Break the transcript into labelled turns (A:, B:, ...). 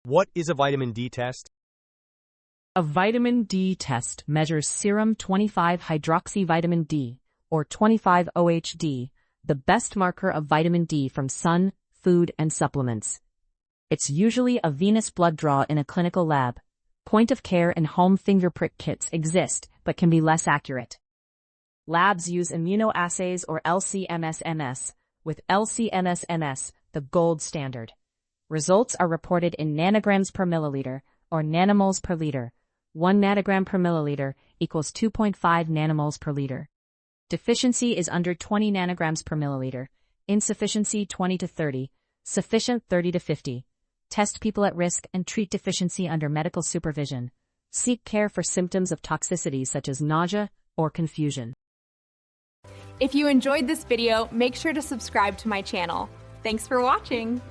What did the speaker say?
A: What is a vitamin D test?
B: A vitamin D test measures serum 25-hydroxyvitamin D, or 25-OHD, the best marker of vitamin D from sun, food, and supplements. It's usually a venous blood draw in a clinical lab. Point-of-care and home finger prick kits exist, but can be less accurate. Labs use immunoassays or LC-MS-MS, with LC-MS-MS the gold standard. Results are reported in nanograms per milliliter, or nanomoles per liter. 1 nanogram per milliliter equals 2.5 nanomoles per liter. Deficiency is under 20 nanograms per milliliter, insufficiency 20 to 30, sufficient 30 to 50. Test people at risk and treat deficiency under medical supervision. Seek care for symptoms of toxicity such as nausea or confusion.
C: If you enjoyed this video, make sure to subscribe to my channel. Thanks for watching!